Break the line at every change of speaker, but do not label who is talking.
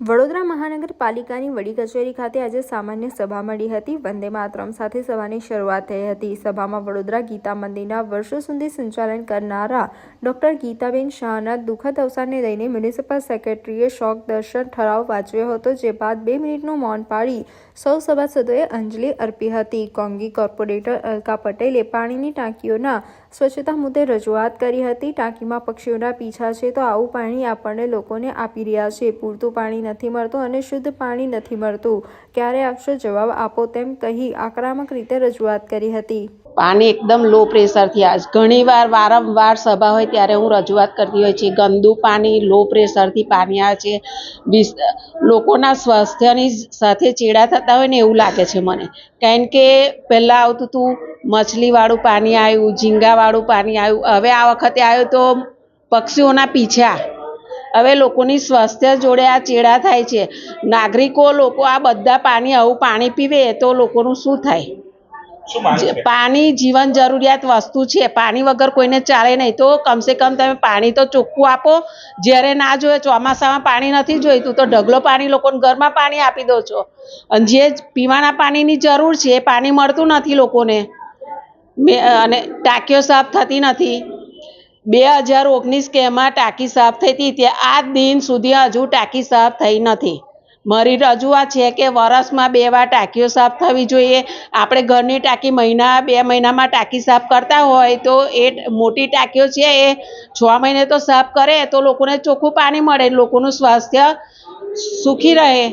વડોદરા મહાનગરપાલિકાની વડી કચેરી ખાતે આજે સામાન્ય સભા મળી હતી। વંદે માતરમ સાથે સભાની શરૂઆત થઈ હતી। સભામાં વડોદરા ગીતા મંદિરના વર્ષો સુધી સંચાલન કરનારા ડોક્ટર ગીતાબેન શાહના દુઃખદ અવસાનને લઈને મ્યુનિસિપલ સેક્રેટરીએ શોકદર્શક ઠરાવ વાંચ્યો હતો, જે બાદ 2 મિનિટનું મૌન પાળી સૌ સભાસદોએ અંજલિ અર્પી હતી। કોંગી કોર્પોરેટર અલકા પટેલે પાણીની ટાંકીઓના સ્વચ્છતા મુદ્દે રજૂઆત કરી હતી। ટાંકીમાં પક્ષીઓના પીછા છે તો આવું પાણી આપણને લોકોને આપી રહ્યા છે। પૂરતું પાણી નથી મળતું અને શુદ્ધ પાણી નથી મળતું, ક્યારે આપશો જવાબ આપો, તેમ કહી આક્રમક રીતે રજૂઆત કરી હતી।
પાણી એકદમ લો પ્રેશરથી આજ ઘણીવાર વારંવાર સભા હોય ત્યારે હું રજૂઆત કરતી હોય છે। ગંદુ પાણી લો પ્રેશરથી પાણી આવે છે, લોકોના સ્વાસ્થ્યની સાથે ચેડા થતા હોય ને એવું લાગે છે મને। કારણ કે પહેલાં આવતું હતું મછલીવાળું પાણી આવ્યું, ઝીંગાવાળું પાણી આવ્યું, હવે આ વખતે આવ્યું તો પક્ષીઓના પીછા। હવે લોકોની સ્વાસ્થ્ય જોડે આ ચેડા થાય છે। નાગરિકો લોકો આ બધા પાણી આવું પાણી પીવે તો લોકોનું શું થાય? પાણી જીવન જરૂરિયાત વસ્તુ છે। પાણી વગર કોઈને ચાલે નહીં, તો કમસે કમ તમે પાણી તો ચોખ્ખું આપો। જ્યારે ના જોઈએ, ચોમાસામાં પાણી નથી જોઈતું તો ઢગલો પાણી લોકોને ઘરમાં પાણી આપી દો છો, અને જે પીવાના પાણીની જરૂર છે એ પાણી મળતું નથી લોકોને, અને ટાંકીઓ સાફ થતી નથી। 2019 માં ટાંકી સાફ થઈ હતી, ત્યાં આજ દિન સુધી હજુ ટાંકી સાફ થઈ નથી। મારી રજૂઆત છે કે વર્ષમાં 2 વાર ટાંકીઓ સાફ થવી જોઈએ। આપણે ઘરની ટાંકી મહિના 2 મહિનામાં ટાંકી સાફ કરતા હોય તો એ મોટી ટાંકીઓ છે એ 6 મહિને તો સાફ કરે તો લોકોને ચોખ્ખું પાણી મળે, લોકોનું સ્વાસ્થ્ય સુખી રહે।